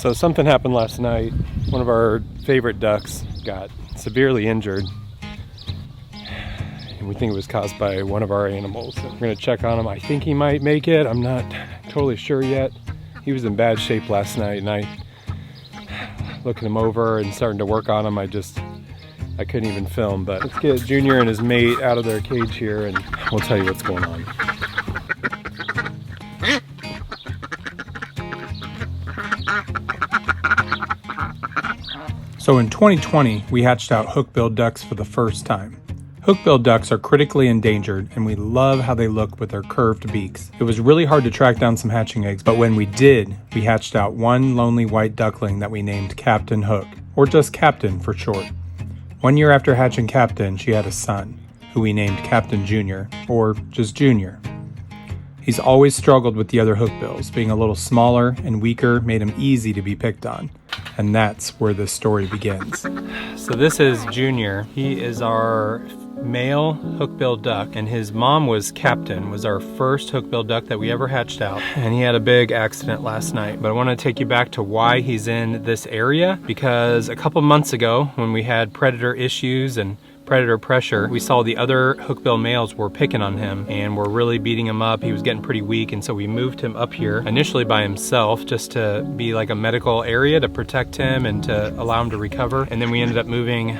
So something happened last night. One of our favorite ducks got severely injured. And we think it was caused by one of our animals. So we're gonna check on him. I think he might make it. I'm not totally sure yet. He was in bad shape last night, and looking him over and starting to work on him, I couldn't even film. But let's get Junior and his mate out of their cage here, and we'll tell you what's going on. So in 2020, we hatched out hookbill ducks for the first time. Hookbill ducks are critically endangered, and we love how they look with their curved beaks. It was really hard to track down some hatching eggs, but when we did, we hatched out one lonely white duckling that we named Captain Hook, or just Captain for short. 1 year after hatching Captain, she had a son, who we named Captain Junior, or just Junior. He's always struggled with the other hookbills. Being a little smaller and weaker made him easy to be picked on. And that's where this story begins. So this is Junior. He is our male hookbill duck, and his mom was Captain, was our first hookbill duck that we ever hatched out. And he had a big accident last night. But I want to take you back to why he's in this area, because a couple months ago when we had predator issues and predator pressure, we saw the other hookbill males were picking on him and were really beating him up. He was getting pretty weak, and so we moved him up here initially by himself just to be like a medical area to protect him and to allow him to recover. And then we ended up moving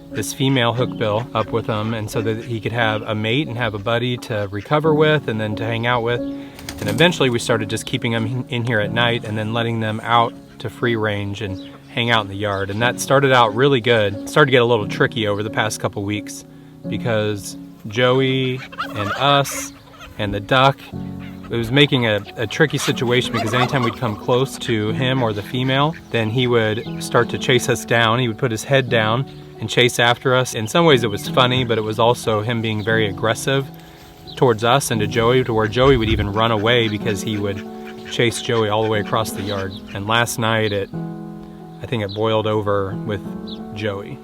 this female hookbill up with him, and so that he could have a mate and have a buddy to recover with and then to hang out with. And eventually we started just keeping them in here at night and then letting them out to free range and hang out in the yard. And that started out really good. It started to get a little tricky over the past couple weeks because Joey and us and the duck, it was making a tricky situation, because anytime we'd come close to him or the female, then he would start to chase us down. He would put his head down and chase after us. In some ways it was funny, but it was also him being very aggressive towards us and to Joey, to where Joey would even run away because he would chase Joey all the way across the yard. And last night I think it boiled over with Joey.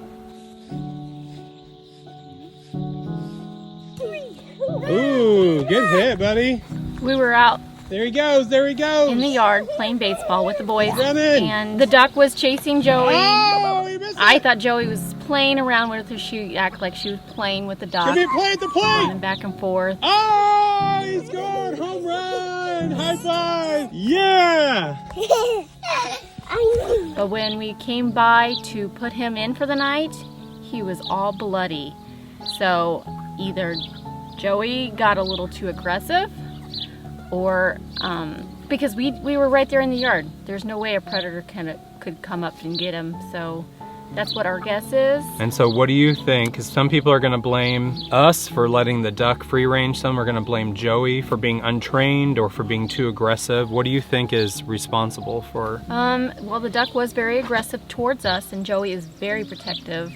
Ooh, good hit, buddy. We were out. There he goes, there he goes. In the yard playing baseball with the boys. Running. And the duck was chasing Joey. Oh, he missed it. I thought Joey was playing around with her. She acted like she was playing with the duck. Should be playing at the plate. And back and forth. Oh, he scored! Home run! High five! Yeah! But when we came by to put him in for the night, he was all bloody. So either Joey got a little too aggressive, or because we were right there in the yard. There's no way a predator could come up and get him. So that's what our guess is. And so what do you think? Because some people are going to blame us for letting the duck free range. Some are going to blame Joey for being untrained or for being too aggressive. What do you think is responsible for? Well, the duck was very aggressive towards us, and Joey is very protective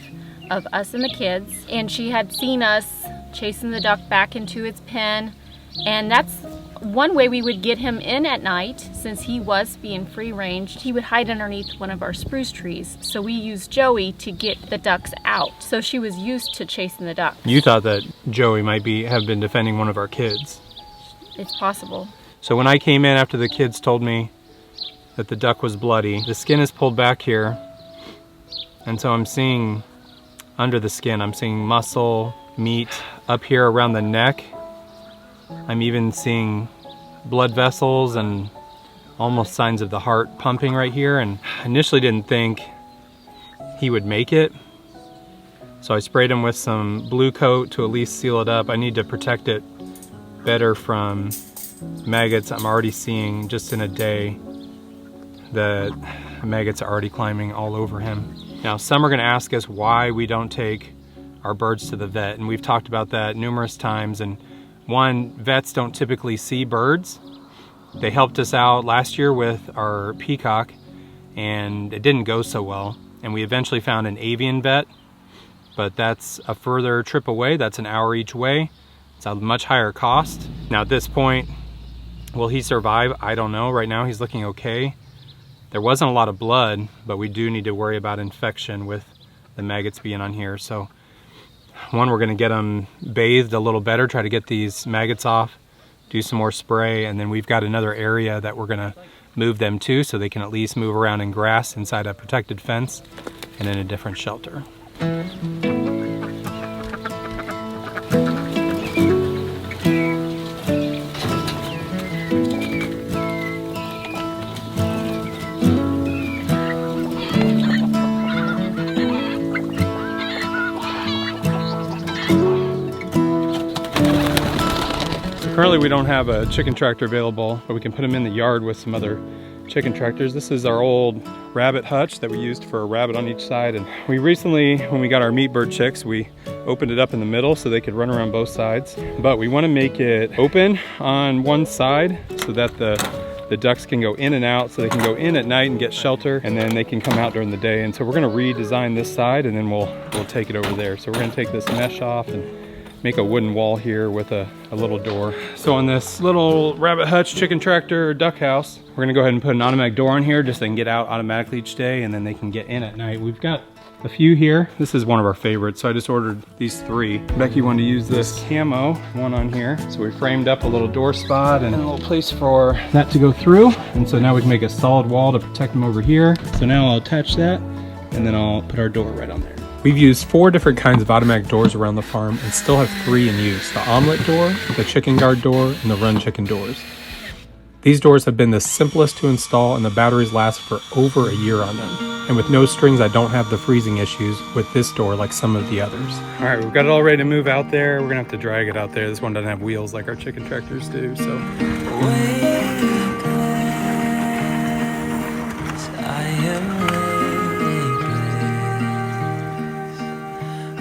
of us and the kids. And she had seen us chasing the duck back into its pen. And that's one way we would get him in at night. Since he was being free range, he would hide underneath one of our spruce trees. So we used Joey to get the ducks out. So she was used to chasing the duck. You thought that Joey might have been defending one of our kids. It's possible. So when I came in after the kids told me that the duck was bloody, the skin is pulled back here. And so I'm seeing under the skin, I'm seeing muscle, meat up here around the neck. I'm even seeing blood vessels and almost signs of the heart pumping right here. And I initially didn't think he would make it. So I sprayed him with some blue coat to at least seal it up. I need to protect it better from maggots. I'm already seeing just in a day the maggots are already climbing all over him. Now, some are going to ask us why we don't take our birds to the vet. And we've talked about that numerous times. And one, vets don't typically see birds. They helped us out last year with our peacock, and it didn't go so well. And we eventually found an avian vet, but that's a further trip away. That's an hour each way. It's a much higher cost. Now at this point, will he survive? I don't know. Right now he's looking okay. There wasn't a lot of blood, but we do need to worry about infection with the maggots being on here. So one, we're going to get them bathed a little better, try to get these maggots off, do some more spray, and then we've got another area that we're going to move them to so they can at least move around in grass inside a protected fence and in a different shelter. Currently we don't have a chicken tractor available, but we can put them in the yard with some other chicken tractors. This is our old rabbit hutch that we used for a rabbit on each side. And we recently, when we got our meat bird chicks, we opened it up in the middle so they could run around both sides. But we want to make it open on one side so that the ducks can go in and out, so they can go in at night and get shelter, and then they can come out during the day. And so we're going to redesign this side, and then we'll take it over there. So we're going to take this mesh off and make a wooden wall here with a little door. So on this little rabbit hutch, chicken tractor, duck house, we're gonna go ahead and put an automatic door on here just so they can get out automatically each day, and then they can get in at night. We've got a few here. This is one of our favorites, so I just ordered these 3. Becky wanted to use this camo one on here. So we framed up a little door spot and a little place for that to go through. And so now we can make a solid wall to protect them over here. So now I'll attach that, and then I'll put our door right on there. We've used 4 different kinds of automatic doors around the farm and still have 3 in use: the omelet door, the chicken guard door, and the run chicken doors. These doors have been the simplest to install, and the batteries last for over a year on them. And with no strings, I don't have the freezing issues with this door like some of the others. All right, we've got it all ready to move out there. We're gonna have to drag it out there. This one doesn't have wheels like our chicken tractors do, so.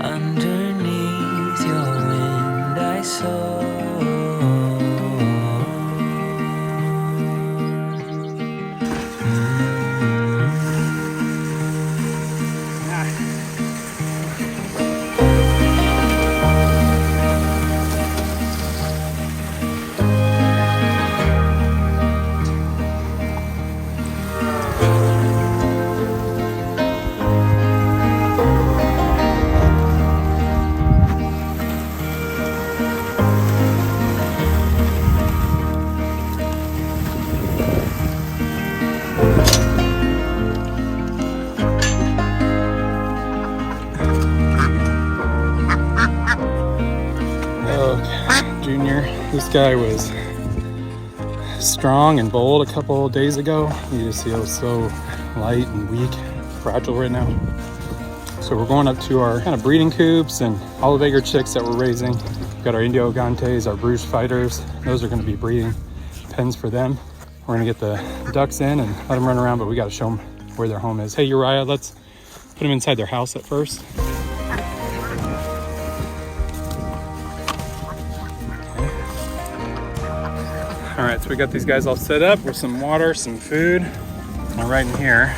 Underneath your wind I saw Junior. This guy was strong and bold a couple of days ago. You just feel so light and weak, fragile right now. So we're going up to our kind of breeding coops and olive egger chicks that we're raising. We've got our Indio Gantes, our Bruges fighters. Those are going to be breeding pens for them. We're going to get the ducks in and let them run around, but we got to show them where their home is. Hey Uriah, let's put them inside their house at first. All right, so we got these guys all set up with some water, some food, and right in here.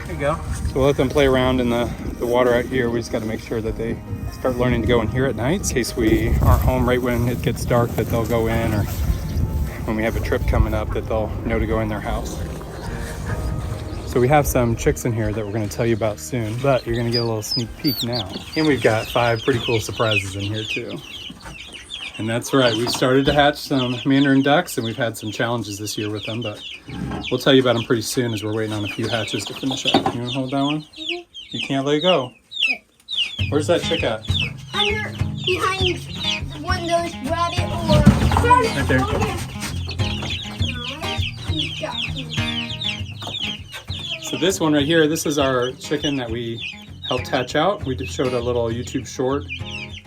There you go. So we'll let them play around in the water out here. We just got to make sure that they start learning to go in here at night in case we aren't home right when it gets dark, that they'll go in, or when we have a trip coming up that they'll know to go in their house. So we have some chicks in here that we're going to tell you about soon, but you're going to get a little sneak peek now. And we've got 5 pretty cool surprises in here too. And that's right, we've started to hatch some mandarin ducks, and we've had some challenges this year with them, but we'll tell you about them pretty soon as we're waiting on a few hatches to finish up. You want to hold that one? Mm-hmm. You can't let it go. Okay. Where's that chick at? Under, behind one of those rabbit or... Right there. So this one right here, this is our chicken that we helped hatch out. We just showed a little YouTube short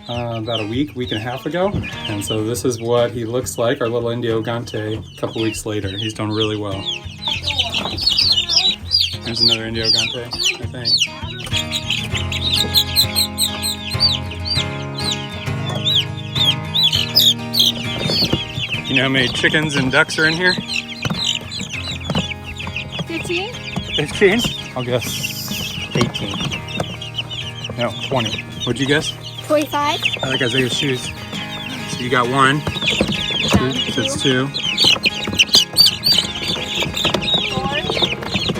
about a week and a half ago. And so this is what he looks like, our little Indio Gante, a couple weeks later. He's done really well. There's another Indio Gante, I think. You know how many chickens and ducks are in here? 15? 15? I'll guess 18. No, 20. What'd you guess? 25. I like Isaiah's shoes. So you got 1. 2. So it's 2. 4,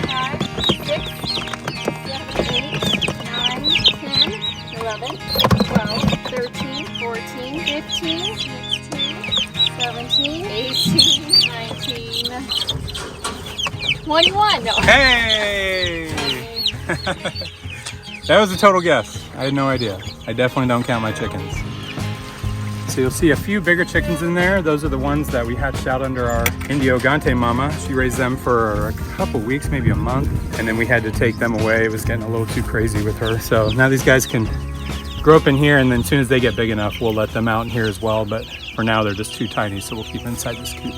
5, 6, 7, 8, 9, 10, 11, 12, 13, 14, 15, 16, 17, 18, 19, No. Hey! That was a total guess. I had no idea. I definitely don't count my chickens. So you'll see a few bigger chickens in there. Those are the ones that we hatched out under our Indio Gante mama. She raised them for a couple weeks, maybe a month, and then we had to take them away. It was getting a little too crazy with her. So now these guys can grow up in here, and then as soon as they get big enough, we'll let them out in here as well. But for now, they're just too tiny, so we'll keep them inside this coop.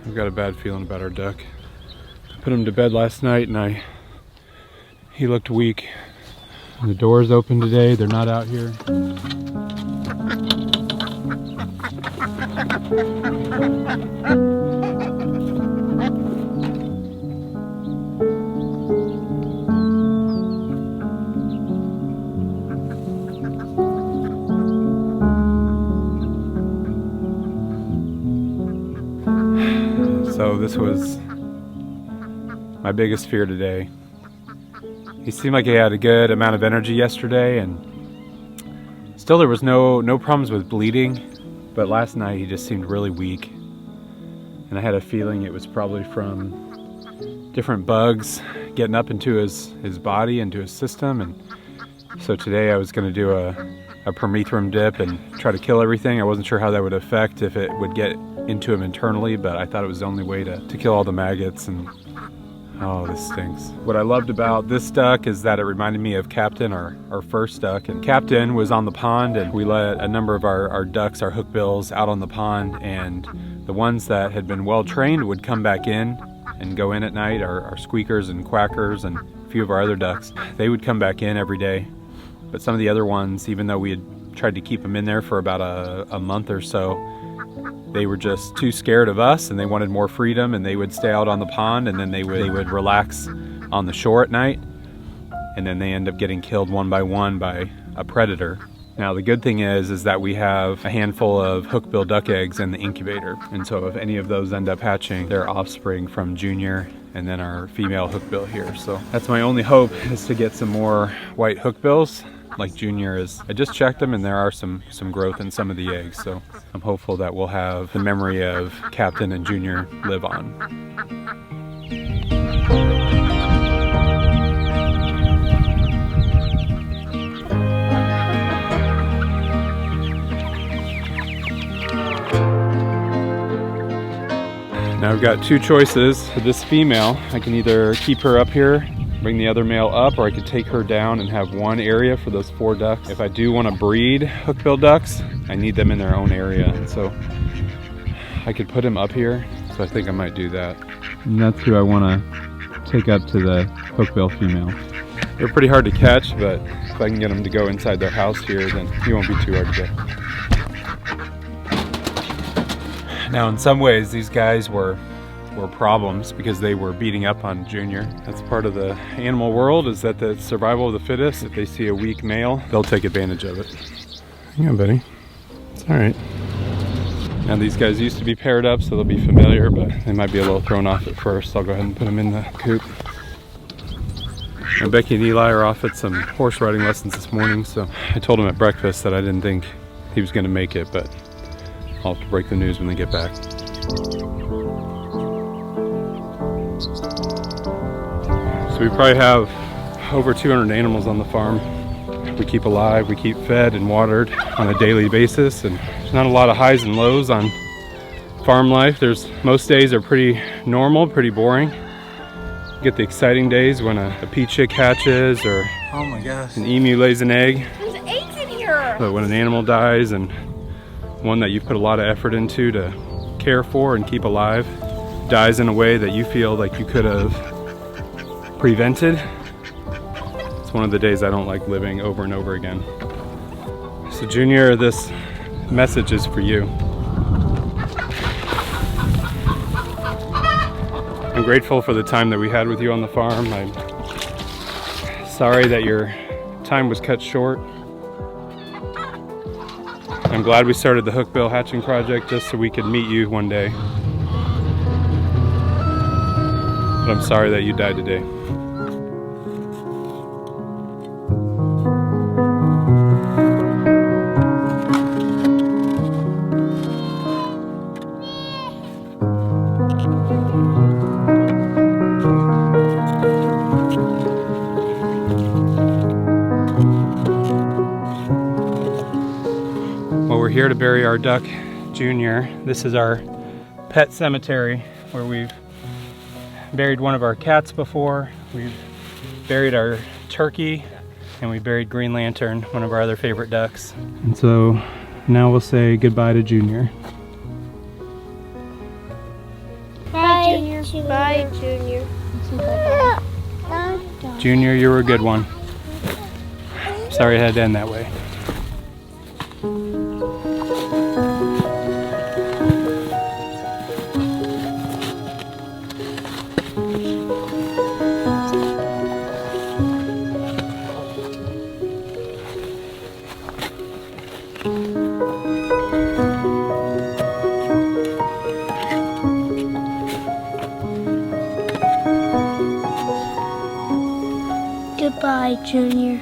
I've got a bad feeling about our duck. I put him to bed last night and he looked weak. The door's open today, they're not out here. So this was my biggest fear today. He seemed like he had a good amount of energy yesterday, and still there was no problems with bleeding, but last night he just seemed really weak. And I had a feeling it was probably from different bugs getting up into his body, into his system. And so today I was going to do a permethrin dip and try to kill everything. I wasn't sure how that would affect, if it would get into him internally, but I thought it was the only way to kill all the maggots. And oh, this stinks. What I loved about this duck is that it reminded me of Captain, our first duck. And Captain was on the pond, and we let a number of our ducks, our hookbills, out on the pond, and the ones that had been well trained would come back in and go in at night. Our squeakers and quackers and a few of our other ducks, they would come back in every day. But some of the other ones, even though we had tried to keep them in there for about a month or so, they were just too scared of us and they wanted more freedom, and they would stay out on the pond, and then they would relax on the shore at night, and then they end up getting killed one by one by a predator. Now the good thing is that we have a handful of hookbill duck eggs in the incubator, and so if any of those end up hatching, they're offspring from Junior and then our female hookbill here. So that's my only hope, is to get some more white hookbills like Junior is. I just checked them and there are some growth in some of the eggs, so I'm hopeful that we'll have the memory of Captain and Junior live on. Now we've got two choices for this female. I can either keep her up here, bring the other male up, or I could take her down and have one area for those 4 ducks. If I do want to breed hookbill ducks, I need them in their own area. And so I could put him up here, so I think I might do that. And that's who I want to take up to the hookbill female. They're pretty hard to catch, but if I can get them to go inside their house here, then he won't be too hard to get. Now in some ways these guys were were problems because they were beating up on Junior. That's part of the animal world, is that the survival of the fittest. If they see a weak male, they'll take advantage of it. Hang on, buddy. It's all right. Now these guys used to be paired up, so they'll be familiar, but they might be a little thrown off at first. I'll go ahead and put them in the coop. And Becky and Eli are off at some horse riding lessons this morning, so I told them at breakfast that I didn't think he was going to make it, but I'll have to break the news when they get back. So we probably have over 200 animals on the farm. We keep alive, we keep fed and watered on a daily basis, and there's not a lot of highs and lows on farm life. Most days are pretty normal, pretty boring. You get the exciting days when a pea chick hatches, or Oh my gosh. an emu lays an egg. There's eggs in here. But when an animal dies, and one that you've put a lot of effort into to care for and keep alive, dies in a way that you feel like you could have prevented, it's one of the days I don't like living over and over again. So Junior, this message is for you. I'm grateful for the time that we had with you on the farm. I'm sorry that your time was cut short. I'm glad we started the Hookbill hatching project just so we could meet you one day. But I'm sorry that you died today. Well, we're here to bury our duck, Junior. This is our pet cemetery where we've buried one of our cats before. We've buried our turkey, and we buried Green Lantern, one of our other favorite ducks. And so now we'll say goodbye to Junior. Bye, Junior. Bye, Junior. Junior, you were a good one. Sorry it had to end that way. Goodbye, Junior.